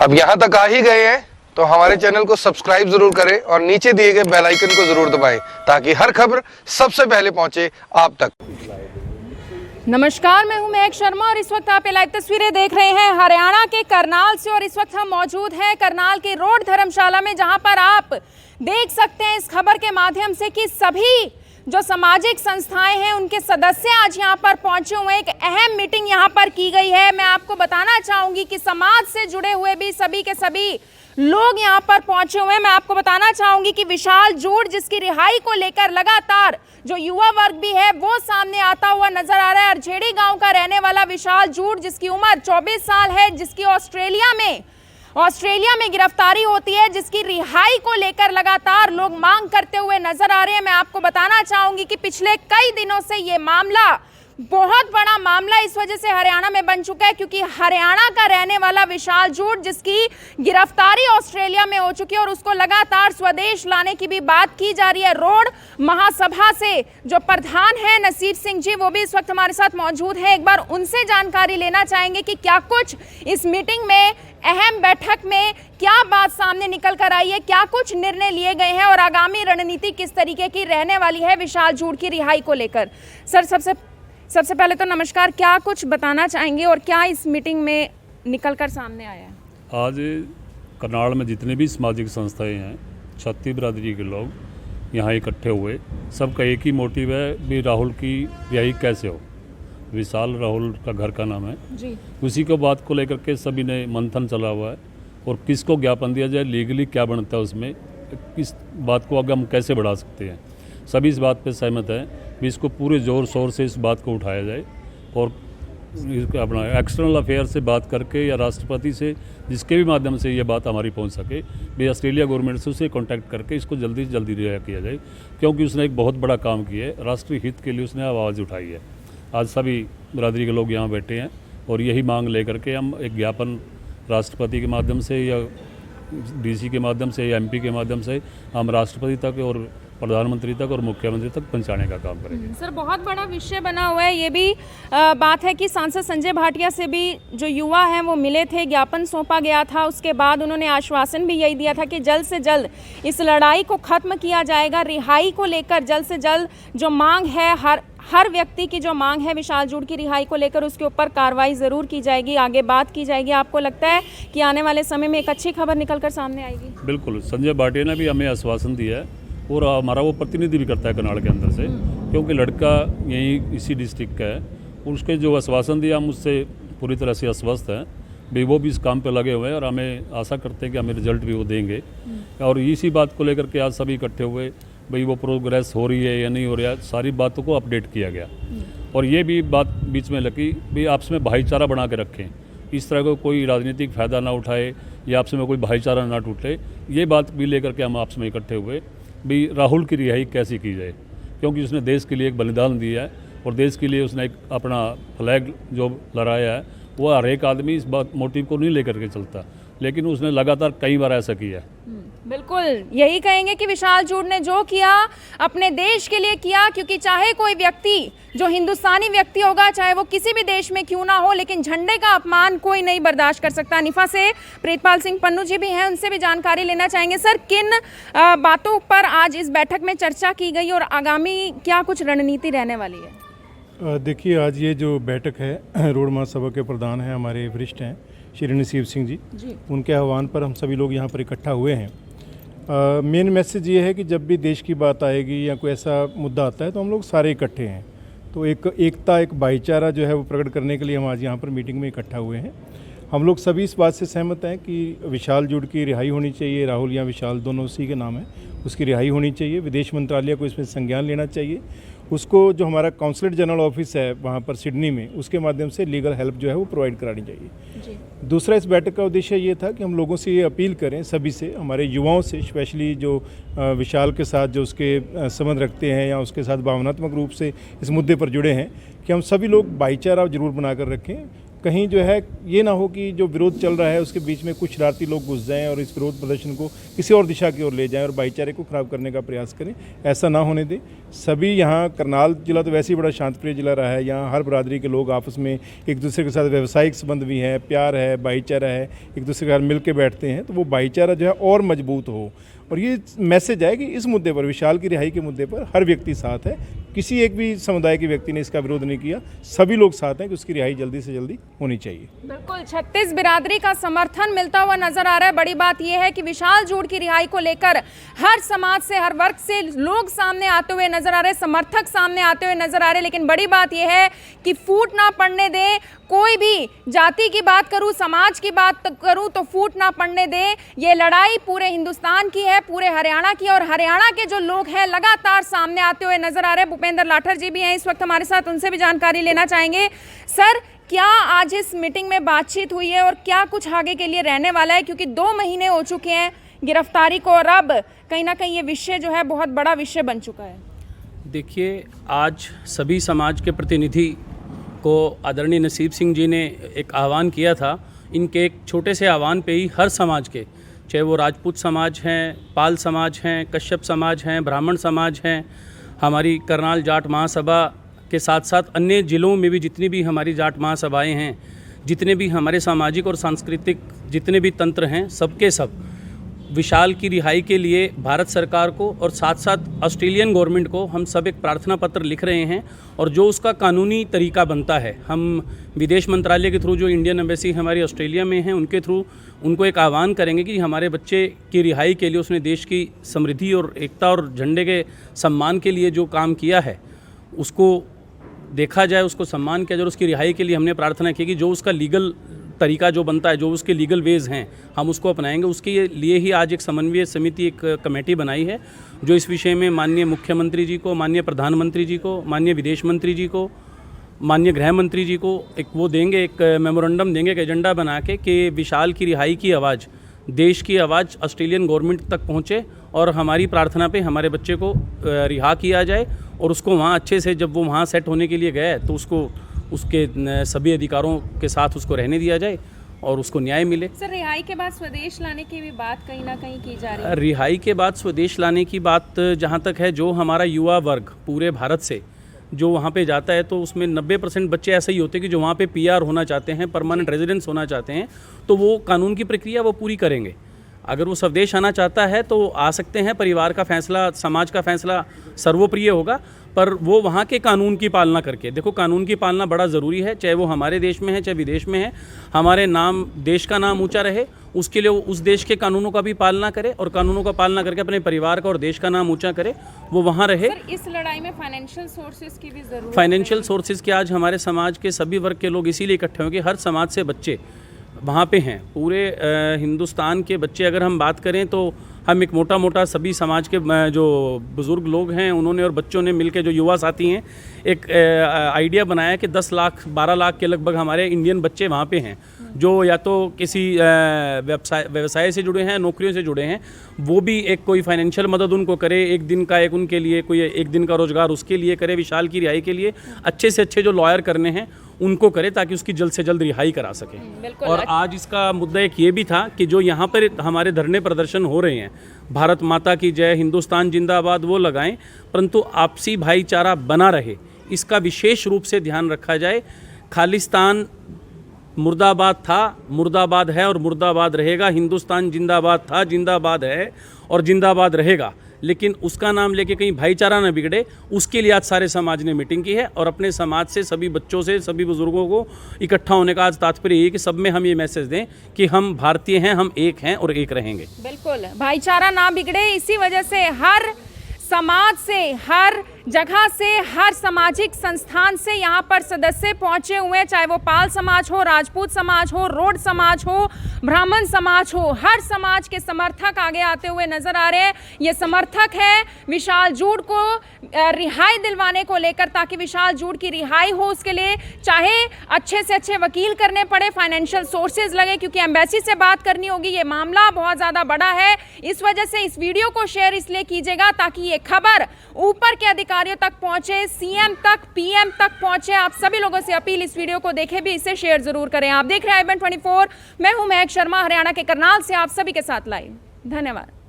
अब यहाँ तक आ ही गए हैं तो हमारे चैनल को सब्सक्राइब जरूर करें और नीचे दिए गए बेल आइकन को जरूर दबाएं ताकि हर खबर सबसे पहले पहुंचे आप तक। नमस्कार, मैं हूं महक शर्मा और इस वक्त आप ये लाइव तस्वीरें देख रहे हैं हरियाणा के करनाल से। और इस वक्त हम मौजूद हैं करनाल के रोड धर्मशाला में, जहां पर आप देख सकते हैं इस खबर के माध्यम से कि सभी जो सामाजिक संस्थाएं हैं उनके सदस्य आज यहां पर पहुंचे हुए। एक अहम मीटिंग यहां पर की गई है। मैं आपको बताना चाहूंगी कि समाज से जुड़े हुए भी सभी के सभी लोग यहां पर पहुंचे हुए हैं। मैं आपको बताना चाहूंगी कि विशाल जूड़, जिसकी रिहाई को लेकर लगातार जो युवा वर्ग भी है वो सामने आता हुआ नजर आ रहा है। अरझेड़ी गांव का रहने वाला विशाल जूड़, जिसकी उम्र 24 साल है, जिसकी ऑस्ट्रेलिया में गिरफ्तारी होती है, जिसकी रिहाई को लेकर लगातार लोग मांग करते हुए नजर आ रहे हैं। मैं आपको बताना चाहूंगी कि पिछले कई दिनों से ये मामला बहुत बड़ा मामला इस वजह से हरियाणा में बन चुका है क्योंकि हरियाणा का रहने वाला विशाल जूड़, जिसकी गिरफ्तारी ऑस्ट्रेलिया में हो चुकी है और उसको लगातार स्वदेश लाने की भी बात की जा रही है। रोड महासभा से जो प्रधान है नसीब सिंह जी, वो भी इस वक्त हमारे साथ मौजूद है। एक बार उनसे जानकारी लेना चाहेंगे कि क्या कुछ इस मीटिंग में, अहम बैठक में क्या बात सामने निकल कर आई है, क्या कुछ निर्णय लिए गए हैं और आगामी रणनीति किस तरीके की रहने वाली है विशाल जूड़ की रिहाई को लेकर। सर, सबसे पहले तो नमस्कार, क्या कुछ बताना चाहेंगे और क्या इस मीटिंग में निकल कर सामने आया है? आज करनाल में जितने भी सामाजिक संस्थाएं हैं, क्षत्रिय बिरादरी के लोग यहाँ इकट्ठे हुए। सबका एक ही मोटिव है भी राहुल की रिहाई कैसे हो। विशाल राहुल का घर का नाम है जी। उसी को बात को लेकर के सभी ने मंथन चला हुआ है और किसको ज्ञापन दिया जाए, लीगली क्या बनता है, उसमें किस बात को आगे हम कैसे बढ़ा सकते हैं। सभी इस बात पे सहमत हैं कि इसको पूरे ज़ोर शोर से इस बात को उठाया जाए और अपना एक्सटर्नल अफेयर से बात करके या राष्ट्रपति से, जिसके भी माध्यम से ये बात हमारी पहुंच सके, भी ऑस्ट्रेलिया गवर्नमेंट से उसे कांटेक्ट करके इसको जल्दी से जल्दी रिहा किया जाए क्योंकि उसने एक बहुत बड़ा काम किया है। राष्ट्रीय हित के लिए उसने आवाज़ उठाई है। आज सभी बिरादरी के लोग यहाँ बैठे हैं और यही मांग लेकर के हम एक ज्ञापन राष्ट्रपति के माध्यम से या डीसी के माध्यम से या एमपी के माध्यम से हम राष्ट्रपति तक और प्रधानमंत्री तक और मुख्यमंत्री तक पहुंचाने का काम करेंगे। सर, बहुत बड़ा विषय बना हुआ है। ये भी बात है कि सांसद संजय भाटिया से भी जो युवा हैं वो मिले थे, ज्ञापन सौंपा गया था। उसके बाद उन्होंने आश्वासन भी यही दिया था कि जल्द से जल्द इस लड़ाई को ख़त्म किया जाएगा। रिहाई को लेकर जल्द से जल्द जो मांग है, हर व्यक्ति की जो मांग है विशाल जूड़ की रिहाई को लेकर, उसके ऊपर कार्रवाई ज़रूर की जाएगी, आगे बात की जाएगी। आपको लगता है कि आने वाले समय में एक अच्छी खबर निकल कर सामने आएगी? बिल्कुल, संजय भाटिया ने भी हमें आश्वासन दिया है और हमारा वो प्रतिनिधि भी करता है करनाल के अंदर से, क्योंकि लड़का यही इसी डिस्ट्रिक्ट का है। उसके जो आश्वासन दिया हम उससे पूरी तरह से आश्वस्त हैं भी, वो भी इस काम पे लगे हुए हैं और हमें आशा करते हैं कि हमें रिजल्ट भी वो देंगे। और इसी बात को लेकर के आज सभी इकट्ठे हुए भाई वो प्रोग्रेस हो रही है या नहीं हो रहा है, सारी बातों को अपडेट किया गया। और ये भी बात बीच में लगी भी आपस में भाईचारा बना के रखें, इस तरह को कोई राजनीतिक फ़ायदा ना उठाए या आपस में कोई भाईचारा ना टूटे। ये बात भी लेकर के हम आपस में इकट्ठे हुए भी राहुल की रिहाई कैसे की जाए, क्योंकि उसने देश के लिए एक बलिदान दिया है और देश के लिए उसने एक अपना फ्लैग जो लहराया है, वो हर एक आदमी इस बात मोटिव को नहीं लेकर के चलता, लेकिन उसने लगातार कई बार ऐसा किया है। बिल्कुल यही कहेंगे कि विशाल जूड़ ने जो किया अपने देश के लिए किया, क्योंकि चाहे कोई व्यक्ति जो हिंदुस्तानी व्यक्ति होगा, चाहे वो किसी भी देश में क्यों ना हो, लेकिन झंडे का अपमान कोई नहीं बर्दाश्त कर सकता। निफा से प्रीतपाल सिंह पन्नू जी भी हैं, उनसे भी जानकारी लेना चाहेंगे। सर, किन बातों पर आज इस बैठक में चर्चा की गई और आगामी क्या कुछ रणनीति रहने वाली है? देखिए, आज ये जो बैठक है, रोड महासभा के प्रधान हैं, हमारे वरिष्ठ हैं श्री नसीब सिंह जी, उनके आह्वान पर हम सभी लोग यहाँ पर इकट्ठा हुए हैं। मेन मैसेज ये है कि जब भी देश की बात आएगी या कोई ऐसा मुद्दा आता है तो हम लोग सारे इकट्ठे हैं, तो एक भाईचारा जो है वो प्रकट करने के लिए हम आज यहाँ पर मीटिंग में इकट्ठा हुए हैं। हम लोग सभी इस बात से सहमत हैं कि विशाल जूड़ की रिहाई होनी चाहिए। राहुल या विशाल दोनों उसी के नाम है, उसकी रिहाई होनी चाहिए। विदेश मंत्रालय को इसमें संज्ञान लेना चाहिए। उसको जो हमारा काउंसलेट जनरल ऑफिस है वहाँ पर सिडनी में, उसके माध्यम से लीगल हेल्प जो है वो प्रोवाइड करानी चाहिए जी। दूसरा, इस बैठक का उद्देश्य ये था कि हम लोगों से ये अपील करें, सभी से, हमारे युवाओं से स्पेशली, जो विशाल के साथ जो उसके संबंध रखते हैं या उसके साथ भावनात्मक रूप से इस मुद्दे पर जुड़े हैं, कि हम सभी लोग भाईचारा जरूर बनाकर रखें। कहीं जो है ये ना हो कि जो विरोध चल रहा है उसके बीच में कुछ शरारती लोग घुस जाएं और इस विरोध प्रदर्शन को किसी और दिशा की ओर ले जाएं और भाईचारे को खराब करने का प्रयास करें। ऐसा ना होने दें। सभी यहाँ करनाल जिला तो वैसे ही बड़ा शांतिप्रिय जिला रहा है। यहाँ हर बरादरी के लोग आपस में एक दूसरे के साथ व्यावसायिक संबंध भी है, प्यार है, भाईचारा है, एक दूसरे के साथ मिल के बैठते हैं, तो वो भाईचारा जो है और मजबूत हो। और ये मैसेज है कि इस मुद्दे पर, विशाल की रिहाई के मुद्दे पर हर व्यक्ति साथ है। किसी एक भी समुदाय के व्यक्ति ने इसका विरोध नहीं किया, सभी लोग साथ हैं कि उसकी रिहाई जल्दी से जल्दी होनी चाहिए। बिल्कुल 36 बिरादरी का समर्थन मिलता हुआ नजर आ रहा है। बड़ी बात यह है कि विशाल जूड़ की रिहाई को लेकर हर समाज से, हर वर्ग से लोग सामने आते हुए नजर आ रहे हैं, समर्थक सामने आते हुए नजर आ रहे हैं। लेकिन बड़ी बात यह है कि फूट ना पड़ने दें। कोई भी जाति की बात करूं, समाज की बात करूं तो फूट ना पड़ने दें। ये लड़ाई पूरे हिंदुस्तान की है, पूरे हरियाणा की, और हरियाणा के जो लोग हैं लगातार सामने आते हुए नजर आ रहे हैं। भूपेंद्र लाठर जी भी हैं इस वक्त हमारे साथ, उनसे भी जानकारी लेना चाहेंगे। सर, क्या आज इस मीटिंग में बातचीत हुई है और क्या कुछ आगे के लिए रहने वाला है? क्योंकि 2 महीने हो चुके हैं गिरफ्तारी को और अब कहीं ना कहीं ये विषय जो है बहुत बड़ा विषय बन चुका है। देखिए, आज सभी समाज के प्रतिनिधि को आदरणीय नसीब सिंह जी ने एक आह्वान किया था। इनके एक छोटे से आह्वान पे ही हर समाज के, चाहे वो राजपूत समाज हैं, पाल समाज हैं, कश्यप समाज हैं, ब्राह्मण समाज हैं, हमारी करनाल जाट महासभा के साथ साथ अन्य ज़िलों में भी जितनी भी हमारी जाट महासभाएं हैं, जितने भी हमारे सामाजिक और सांस्कृतिक जितने भी तंत्र हैं, सबके सब विशाल की रिहाई के लिए भारत सरकार को और साथ साथ ऑस्ट्रेलियन गवर्नमेंट को हम सब एक प्रार्थना पत्र लिख रहे हैं। और जो उसका कानूनी तरीका बनता है, हम विदेश मंत्रालय के थ्रू, जो इंडियन एम्बेसी हमारी ऑस्ट्रेलिया में है, उनके थ्रू उनको एक आह्वान करेंगे कि हमारे बच्चे की रिहाई के लिए उसने देश की समृद्धि और एकता और झंडे के सम्मान के लिए जो काम किया है उसको देखा जाए, उसको सम्मान किया जाए। उसकी रिहाई के लिए हमने प्रार्थना की कि जो उसका लीगल तरीका जो बनता है, जो उसके लीगल वेज हैं, हम उसको अपनाएंगे। उसके लिए ही आज एक समन्वय समिति, एक कमेटी बनाई है जो इस विषय में माननीय मुख्यमंत्री जी को, माननीय प्रधानमंत्री जी को, माननीय विदेश मंत्री जी को, माननीय गृह मंत्री जी को एक वो देंगे, एक मेमोरेंडम देंगे, एक एजेंडा बना के कि विशाल की रिहाई की आवाज़, देश की आवाज़ ऑस्ट्रेलियन गवर्नमेंट तक पहुँचे और हमारी प्रार्थना पे हमारे बच्चे को रिहा किया जाए। और उसको वहाँ अच्छे से, जब वो वहाँ सेट होने के लिए गए तो उसको उसके सभी अधिकारों के साथ उसको रहने दिया जाए और उसको न्याय मिले। सर, रिहाई के बाद स्वदेश लाने की भी बात कहीं ना कहीं की जा रही है। रिहाई के बाद स्वदेश लाने की बात जहाँ तक है, जो हमारा युवा वर्ग पूरे भारत से जो वहाँ पे जाता है, तो उसमें 90% बच्चे ऐसे ही होते हैं कि जो वहाँ पे PR होना चाहते हैं, परमानेंट रेजिडेंस होना चाहते हैं, तो वो कानून की प्रक्रिया वो पूरी करेंगे। अगर वो स्वदेश आना चाहता है तो आ सकते हैं। परिवार का फैसला, समाज का फैसला सर्वोप्रिय होगा, पर वो वहाँ के कानून की पालना करके, देखो कानून की पालना बड़ा ज़रूरी है, चाहे वो हमारे देश में है चाहे विदेश में है। हमारे नाम, देश का नाम ऊंचा रहे, उसके लिए वो उस देश के कानूनों का भी पालना करे और कानूनों का पालना करके अपने परिवार का और देश का नाम ऊंचा करे, वो वहाँ रहे। सर, इस लड़ाई में फाइनेंशियल सोर्सेज की भी जरूरत है। फाइनेंशियल सोर्सेज के आज हमारे समाज के सभी वर्ग के लोग इसीलिए इकट्ठे होंगे, हर समाज से बच्चे वहाँ पे हैं। पूरे हिंदुस्तान के बच्चे अगर हम बात करें तो हम एक मोटा सभी समाज के जो बुज़ुर्ग लोग हैं उन्होंने और बच्चों ने मिलकर, जो युवा साथी हैं, एक आइडिया बनाया कि 10 लाख 12 लाख के लगभग हमारे इंडियन बच्चे वहाँ पे हैं जो या तो किसी व्यवसाय से जुड़े हैं, नौकरियों से जुड़े हैं। वो भी एक कोई फाइनेंशियल मदद उनको करे, एक दिन का एक उनके लिए कोई एक दिन का रोज़गार उसके लिए करे, विशाल की रिहाई के लिए अच्छे से अच्छे जो लॉयर करने हैं उनको करे, ताकि उसकी जल्द से जल्द रिहाई करा सके। और आज इसका मुद्दा एक ये भी था कि जो यहाँ पर हमारे धरने प्रदर्शन हो रहे हैं, भारत माता की जय, हिंदुस्तान जिंदाबाद, वो लगाएं, परंतु आपसी भाईचारा बना रहे, इसका विशेष रूप से ध्यान रखा जाए। खालिस्तान मुर्दाबाद था, मुर्दाबाद है और मुर्दाबाद रहेगा। हिंदुस्तान जिंदाबाद था, जिंदाबाद है और जिंदाबाद रहेगा। लेकिन उसका नाम लेके कहीं भाईचारा न बिगड़े, उसके लिए आज सारे समाज ने मीटिंग की है। और अपने समाज से, सभी बच्चों से, सभी बुजुर्गों को इकट्ठा होने का आज तात्पर्य ये है कि सब में हम ये मैसेज दें कि हम भारतीय हैं, हम एक हैं और एक रहेंगे। बिल्कुल, भाईचारा ना बिगड़े, इसी वजह से हर समाज से, हर जगह से, हर सामाजिक संस्थान से यहाँ पर सदस्य पहुंचे हुए हैं, चाहे वो पाल समाज हो, राजपूत समाज हो, रोड समाज हो, ब्राह्मण समाज हो, हर समाज के समर्थक आगे आते हुए नजर आ रहे हैं। ये समर्थक है विशाल जूड़ को रिहाई दिलवाने को लेकर, ताकि विशाल जूड़ की रिहाई हो, उसके लिए चाहे अच्छे से अच्छे वकील करने पड़े, फाइनेंशियल सोर्सेज लगे, क्योंकि एम्बेसी से बात करनी होगी। ये मामला बहुत ज़्यादा बड़ा है, इस वजह से इस वीडियो को शेयर इसलिए कीजिएगा ताकि ये खबर ऊपर के अधिकारी अधिकारियों तक पहुंचे, सीएम तक, पीएम तक पहुंचे। आप सभी लोगों से अपील, इस वीडियो को देखें भी, इसे शेयर जरूर करें। आप देख रहे हैं IBN 24, मैं हूं महक शर्मा, हरियाणा के करनाल से आप सभी के साथ लाइव। धन्यवाद।